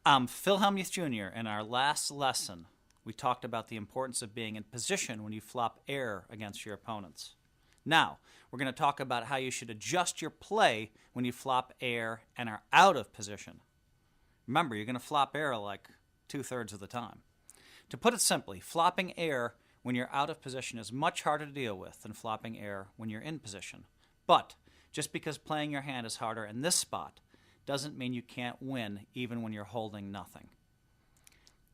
I'm Phil Hellmuth Jr. In our last lesson, we talked about the importance of being in position when you flop air against your opponents. Now, we're going to talk about how you should adjust your play when you flop air and are out of position. Remember, you're going to flop air like 2/3 of the time. To put it simply, flopping air when you're out of position is much harder to deal with than flopping air when you're in position. But just because playing your hand is harder in this spot doesn't mean you can't win even when you're holding nothing.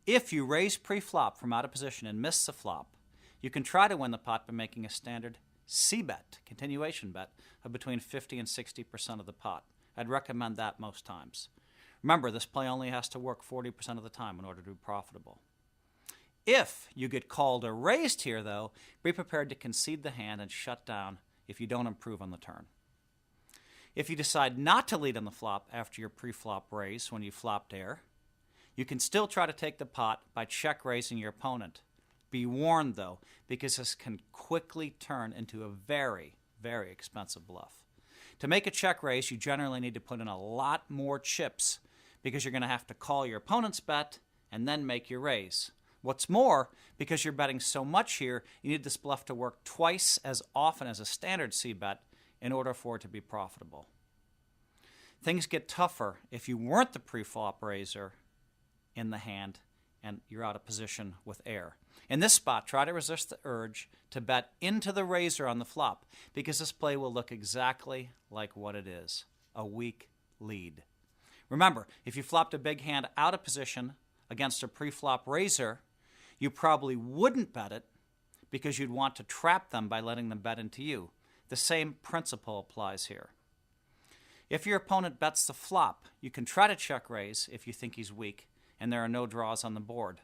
If you raise pre-flop from out of position and miss the flop, you can try to win the pot by making a standard C-bet, continuation bet, of between 50 and 60% of the pot. I'd recommend that most times. Remember, this play only has to work 40% of the time in order to be profitable. If you get called or raised here, though, be prepared to concede the hand and shut down if you don't improve on the turn. If you decide not to lead on the flop after your pre-flop raise when you flopped air, you can still try to take the pot by check raising your opponent. Be warned, though, because this can quickly turn into a very, very expensive bluff. To make a check raise, you generally need to put in a lot more chips because you're going to have to call your opponent's bet and then make your raise. What's more, because you're betting so much here, you need this bluff to work twice as often as a standard C-bet in order for it to be profitable. Things get tougher if you weren't the pre-flop raiser in the hand and you're out of position with air. In this spot, try to resist the urge to bet into the raiser on the flop because this play will look exactly like what it is, a weak lead. Remember, if you flopped a big hand out of position against a pre-flop raiser, you probably wouldn't bet it because you'd want to trap them by letting them bet into you. The same principle applies here. If your opponent bets the flop, you can try to check raise if you think he's weak and there are no draws on the board.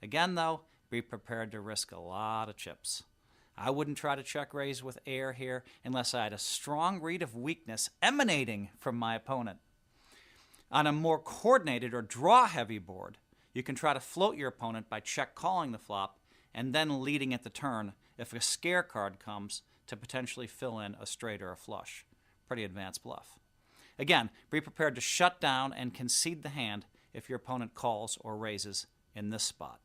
Again, though, be prepared to risk a lot of chips. I wouldn't try to check raise with air here unless I had a strong read of weakness emanating from my opponent. On a more coordinated or draw-heavy board, you can try to float your opponent by check calling the flop and then leading at the turn if a scare card comes to potentially fill in a straight or a flush. Pretty advanced bluff. Again, be prepared to shut down and concede the hand if your opponent calls or raises in this spot.